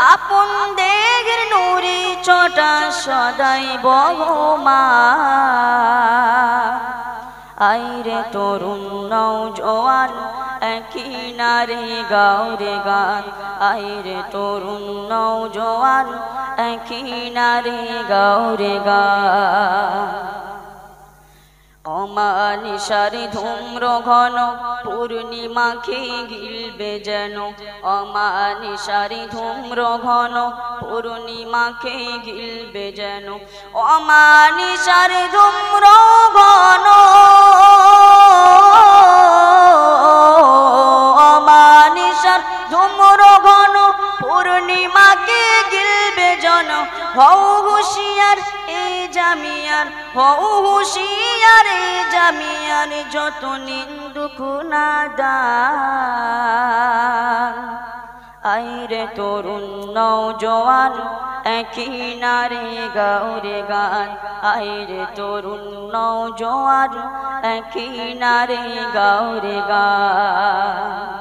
আপন দেহের নুরি চটা সদাই বহমা আইরে তরুণ নওজোয়ান একই নারে গাওরে গান আইরে তরুণ নওজোয়ান একই নারে গাওরে গান অমানিসার ধূম্র ঘন পূর্ণিমাকে গিলবে যেন অমানিসার ধূম্র ঘন পূর্ণিমাকে গিলবে যেন অমানিসার ধূম্র ঘন অমানিসার ধূম্র ঘন পূর্ণিমাকে গিলবে যেন হও হুঁশিয়ার এই জামিয়ার হও হুঁশিয়ার এই জামিয়ার যত নিন্দুক নাদান আইরে তরুণ নওজোয়ান একই নারে গাওরে গান আইরে তরুণ নওজোয়ান একই নারে গাওরে গান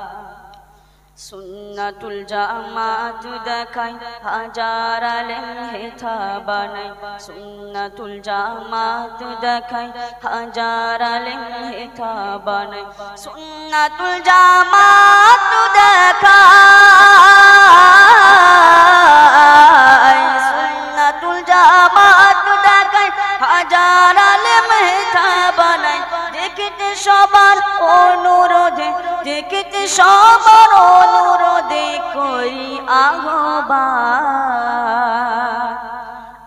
সুন্নাতুল জামাত দেখায় হাজার আলেম হেথা বানায় সুন্নাতুল জামাত দেখায় হাজার আলেম হেথা বানায় সুন্নাতুল জামাত দেখায় সুন্নাতুল জামাত দেখায় হাজার আলেম হেথা বানায় দেখতে সবার অনুরোধে দেখতে সবার অনুরোধে করি আহ্বান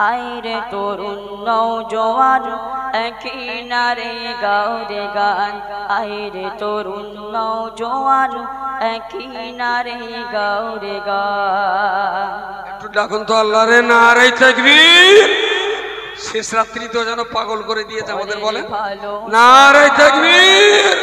আইরে তরুণ নওজোয়ান একই নারে গাওরে গান আইরে তরুণ নওজোয়ান একই নারে গাওরে গান একটু ডাকুন তো আল্লাহরে নারে তাকবীর শেষ রাত্রি তো যেন পাগল করে দিয়েছে আমাদের বলে নারে তাকবীর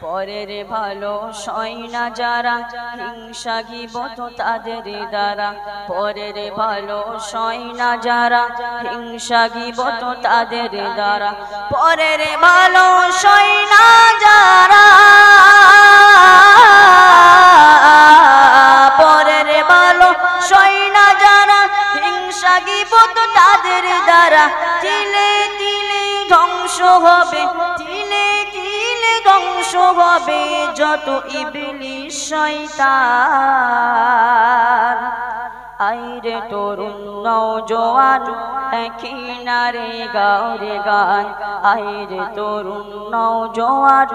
পরের ভালো সয়না যারা হিংসা গিবত তাদের দ্বারা পরের ভালো সয়না যারা হিংসা গিবত তাদের দ্বারা পরের ভালো সয়না যারা পরের ভালো সয়না যারা হিংসা গিবত তাদের দ্বারা তিলে তিলে ধ্বংস হবে তিলে তিলে ধ্বংস হবে যত ইবলিস শয়তান আইরে তরুণ নওজোয়ান একই নারে গাওরে গান আইরে তরুণ নওজোয়ান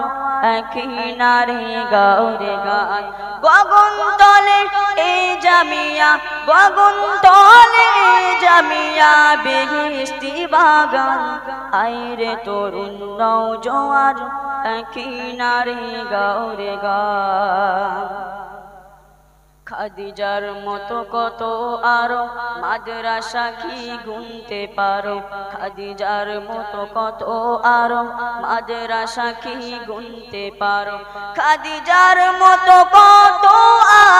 একই নারে গাওরে গান গগন তলে এই জামিয়া গগন তলে এই জামিয়া বেহেশতি বাগান আইরে তরুণ নওজোয়ান একই নারে গাওরে গান খাদিজার মতো কত আরো মাদ্রাসা কি গুনতে পারো খাদিজার মতো কত আরো মাদ্রাসা কি গুনতে পারো খাদিজার মতো কত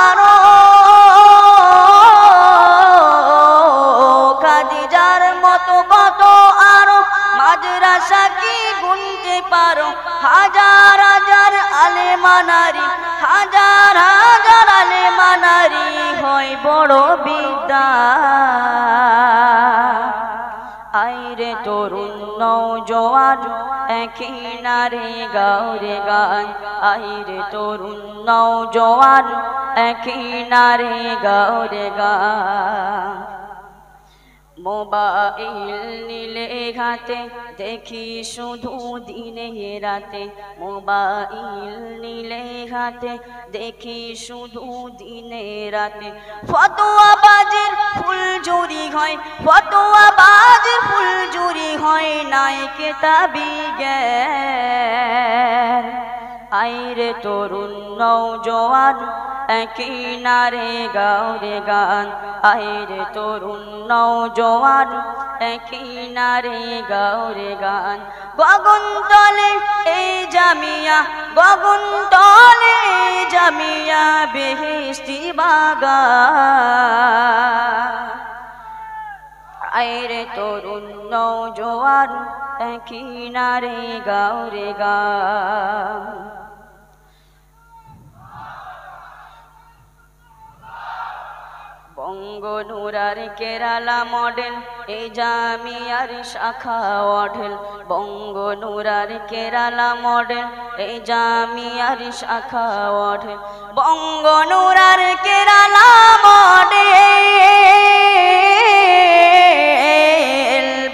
আরো খাদিজার মতো কত আরো মাদ্রাসা কি গুনতে পারো হাজার হাজার আলেমা নারী হাজার হাজার আলেমা নারী হয় বড় বিদ্যা আইরে তরুণ নওজোয়ান একই নারে গাওরে গান আইরে তরুণ নওজোয়ান একই নারে গাওরে গান মোবাইল নিলে ঘাতে দেখি শুধু দিনে রাতে মোবাইল নিলে ঘাতে দেখি শুধু দিনে রাতে ফতোয়াবাজের ফুলঝুরি হয় ফতোয়াবাজের ফুলঝুরি হয় নাই কিতাবি জ্ঞান আইরে তরুণ নওজোয়ান একই নারে গাওরে গান আইরে তরুণ নওজোয়ান একই নারে গাওরে গান গগন তলে এই জামিয়া গগন তলে এই জামিয়া বেহেশতি বাগান আইরে তরুণ নওজোয়ান একই নারে গাওরে গান বঙ্গনুরার কেরালা মডেল এই জামিয়ার শাখা অঢেল বঙ্গনুরার কেরালা মডেল এই জামিয়ার শাখা অঢেল বঙ্গনুরার কেরালা মডেল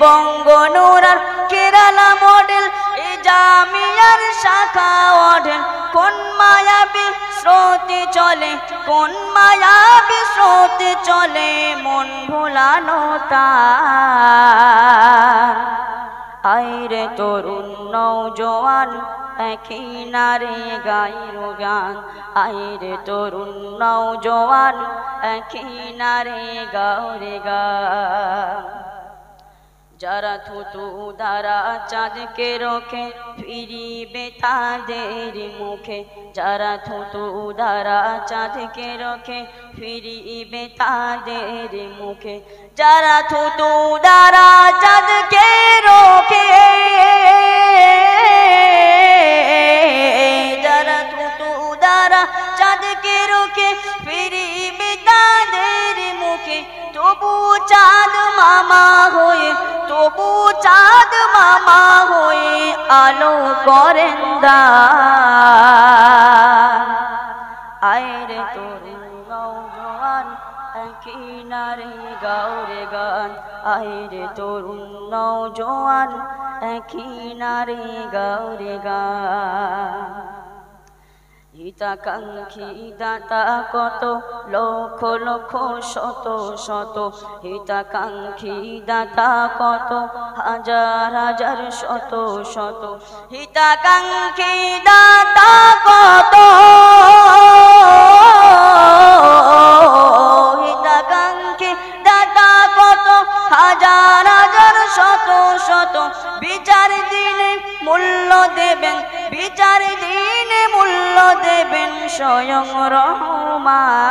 বঙ্গনুরার কেরালা মডেল এই জামিয়ার শাখা অঢেল কোন মায়াবী স্রোতে চলে কোন মায়াবী স্রোতে চলে মন ভোলানো তার আইরে তরুণ নওজোয়ান একই নারে গাইর গান আইরে তরুণ নওজোয়ান একই নারে গাওরে গান যারা থুতু দ্বারা চাঁদকে রোখে ফিরিবে তাদের মুখে যারা থুতু দ্বারা চাঁদকে রোখে ফিরিবে তাদের মুখে যারা থুতু দ্বারা চাঁদকে রোখে যারা থুতু দ্বারা চাঁদকে রোখে ফিরিবে তাদের মুখে তবু চাঁদ মামা হয়ে তবু চাঁদ মামা হয়ে আলো করেন দান আইরে তরুণ নওজোয়ান একই নারে গাওরে গান আইরে তরুণ নওজোয়ান একই নারে গাওরে গান হিতাকাঙ্ক্ষী দাতা কত লক্ষ লক্ষ শত শত হিতাকাঙ্ক্ষী দাতা কত হাজার হাজার শত শত হিতাকাঙ্ক্ষী দাতা কত হিতাকাঙ্ক্ষী দাতা কত হাজার হাজার শত শত বিচার দিনে মূল্য দেবেন বিচার দিনে মূল্য দেবেন স্বয়ং রহমান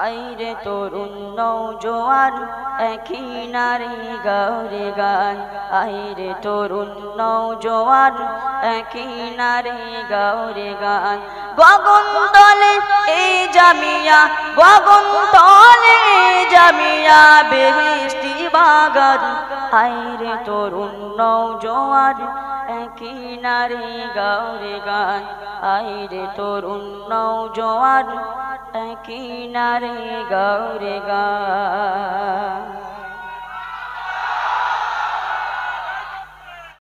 আইরে তরুণ নওজোয়ান একই নারে গাওরে গান আইরে তরুণ নওজোয়ান একই নারে গাওরে গান গগন তলে এই জামিয়া গগন তলে জামিয়া বেহেশতি বাগান আইরে তরুণ নওজোয়ান একই নারে গাওরে গান আইরে তরুণ নওজোয়ান একই নারে গাওরে গান